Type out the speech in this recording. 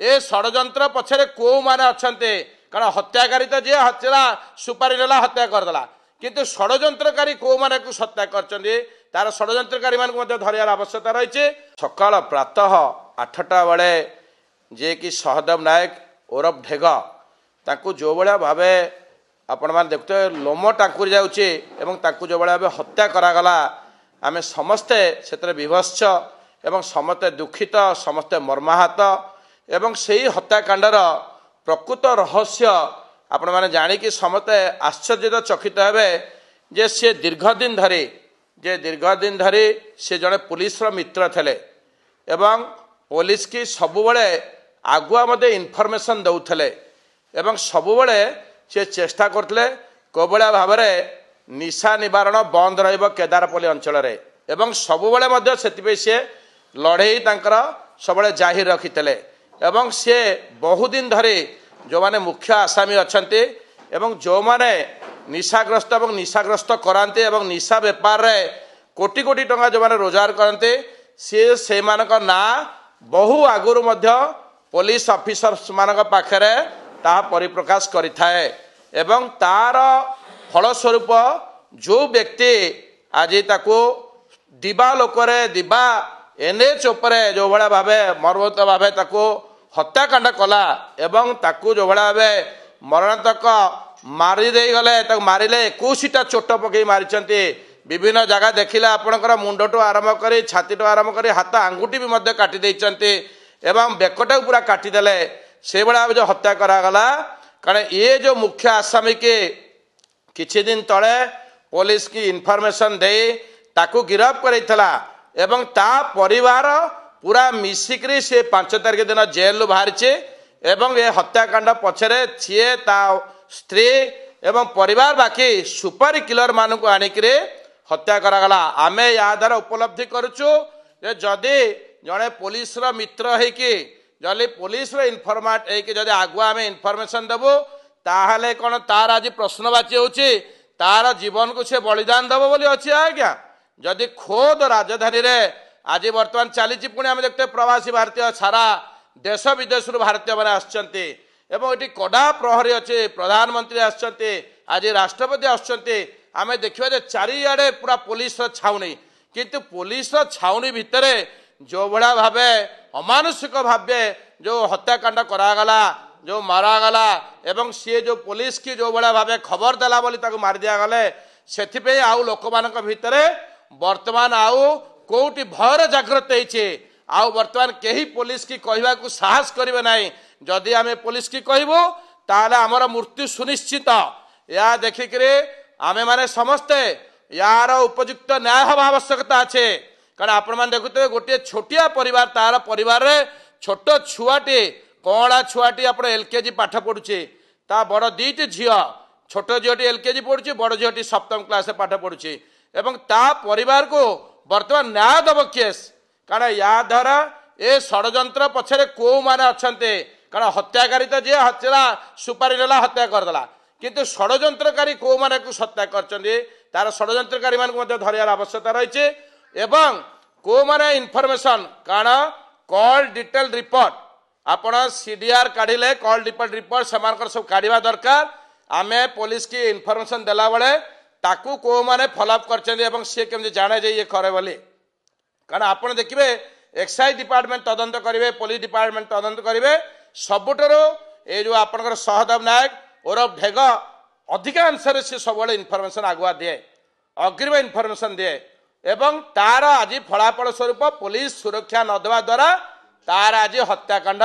ए षड्यंत्र पछरे को माने अछंते कारण हत्याकारी तो जे हत्या सुपारी नेला हत्या करदेला किंतु षड्यंत्रकारी को माने को हत्या करचंदी तार षड्यंत्रकारी मान को धरियार आवश्यकता रही। सकाळ प्रातः 8टा बेले जे कि सहदेव नायक ओरफ ढेग ताकू जो भाया भाव आपण मैंने देखते लोम टांकुरी जाऊँचे जो भाया भाव हत्या करागला आम समस्ते से विभत्स एवं समस्ते दुखित समस्ते मर्माहत एवं से ही हत्याकांडर प्रकृत रहस्य आपण मैंने जाणिकी समस्ते आश्चर्यचकित हे जे सी दीर्घदिन धरी से जड़े पुलिस मित्र थे एवं पुलिस की सबुबले आगुआ मध्य इनफर्मेशन दौले एवं सबुबले से चेष्टा करते कोबळा भाव निशा निवारण बंद रहिबो केदारपल्ली अंचल एवं सबुबले मध्य सेतिपे से लड़े तांकर सबले जाहिर रखिते एवं से बहुदिन धरी जो माने मुख्य आसामी अछंती एवं जो माने निशाग्रस्त एवं निशाग्रस्त कराते एवं निशा बेपार रे कोटी कोटी टंका जो माने रोजगार करते से मानक ना बहु आगुरु मध्य पुलिस ऑफिसर्स मानक पाखरे ता परिप्रकाश करिथाए एवं तार फलस्वरूप जो व्यक्ति आज ताको दिबा लोकरे दिबा एनएच उपरे जो भाया भाव मर्मत भाव ताको हत्याकांड कला एवं ताकू जो भाया भाव मरणतक मारिदे गले मारिले 21टा चोट पकई मारी विभिन्न जगह देखिले आपणकर मुंडटू आरंभ कर छातीटू आरंभ कर हाथ आंगुठी भी मध्य काटी देइचंती एवं बेकटा पूरा काटिदेले से भाया जो हत्या करागला कारण ये जो मुख्य आसामी के किछि दिन तले पुलिस की इनफॉरमेशन दे ताकू गिरफ्त करैथला एवं ता परिवार पूरा मिसिक्री से 5 तारिख दिन जेल बाहरी एवं ये हत्याकांड पछरे छे ता स्त्री एवं परिवार बाकी सुपारी किलर मान को आनिक्रे हत्या करागला। आमे या द्वारा उपलब्धि करुचु जदि जड़े पुलिस मित्र है कि जदि पुलिस इनफॉर्मेट है कि जदि आगुआ आम इनफॉरमेशन देबु ताहले कौन तार आज प्रश्नवाची होची तार जीवन को से बलिदान देव बोली अच्छी आज्ञा जदि खोद राजधानी रे आज बर्तमान चली पुणी आम देखते प्रवासी भारतीय सारा देश विदेश भारतीय मैंने आसचंती एवं ये कड़ा प्रहरी अच्छे प्रधानमंत्री आसचंती आज राष्ट्रपति आसचंती आम देखा चारिआडे पूरा पुलिस छाउनी किंतु पुलिस छाउनी भितर जो भाया भाव अमानुषिक भाव जो हत्याकांड करागला जो मारागला एवं सी जो पुलिस की जो भाया भाव खबर देला बोली ताको मार दिया गले से आउ लोक मान भितर वर्तमान आउ कोटी भयर जागृत होइछे आउ वर्तमान केही पुलिस की कहवा को साहस करिवे नाही जदि आमे पुलिस की कहबो ताले हमर मृत्यु सुनिश्चित या देखिकरे आमे माने समस्ते यार उपयुक्त न्याय हवा आवश्यकता अच्छे कारण आपण मैंने देखुते गोटे छोटिया परिवार तार परिवार रे छोट छुआटी कणा छुआटी आप एलकेजी पाठ पढ़ुचे ता बड़ 2टी झील छोट झीटी एलकेजी पढ़ुचे बड़ झीटी 7म क्लास पाठ पढ़ुचे एवं ता परिवार को वर्तमान न्याय दब केस कारण या द्वारा ए षड्यंत्र पछरे को माने अछंते कारण हत्याकारी तो जे हत्या सुपारी नेला हत्या करदेला किंतु षड्यंत्रकारी को माने को हत्या करचंदी तार षड्यंत्रकारी मान को धरियार आवश्यकता रही एवं को माने इनफॉरमेशन कारण कॉल डिटेल रिपोर्ट आपण सीडीआर काढ़िले कॉल डिटेल रिपोर्ट सेमानकर सब काढ़ा दरकार आमे पुलिस की इनफॉरमेशन देला बेले ताकू को माने फॉलोअप करचंदी एवं से केमि जाने जे ये करे बोली कारण आपण देखिबे एक्साइज डिपार्टमेंट तदंत करिवे पुलिस डिपार्टमेंट तदंत करिवे सबुठरो ए जो आपनकर सहदेव नायक ओरफ ढेग अधिकांश से सब इनफॉरमेशन आगुआ दिए अग्रिम इनफॉरमेशन दिए एवं तार आज फलाफल स्वरूप पुलिस सुरक्षा न देवा द्वारा तार आज हत्याकांड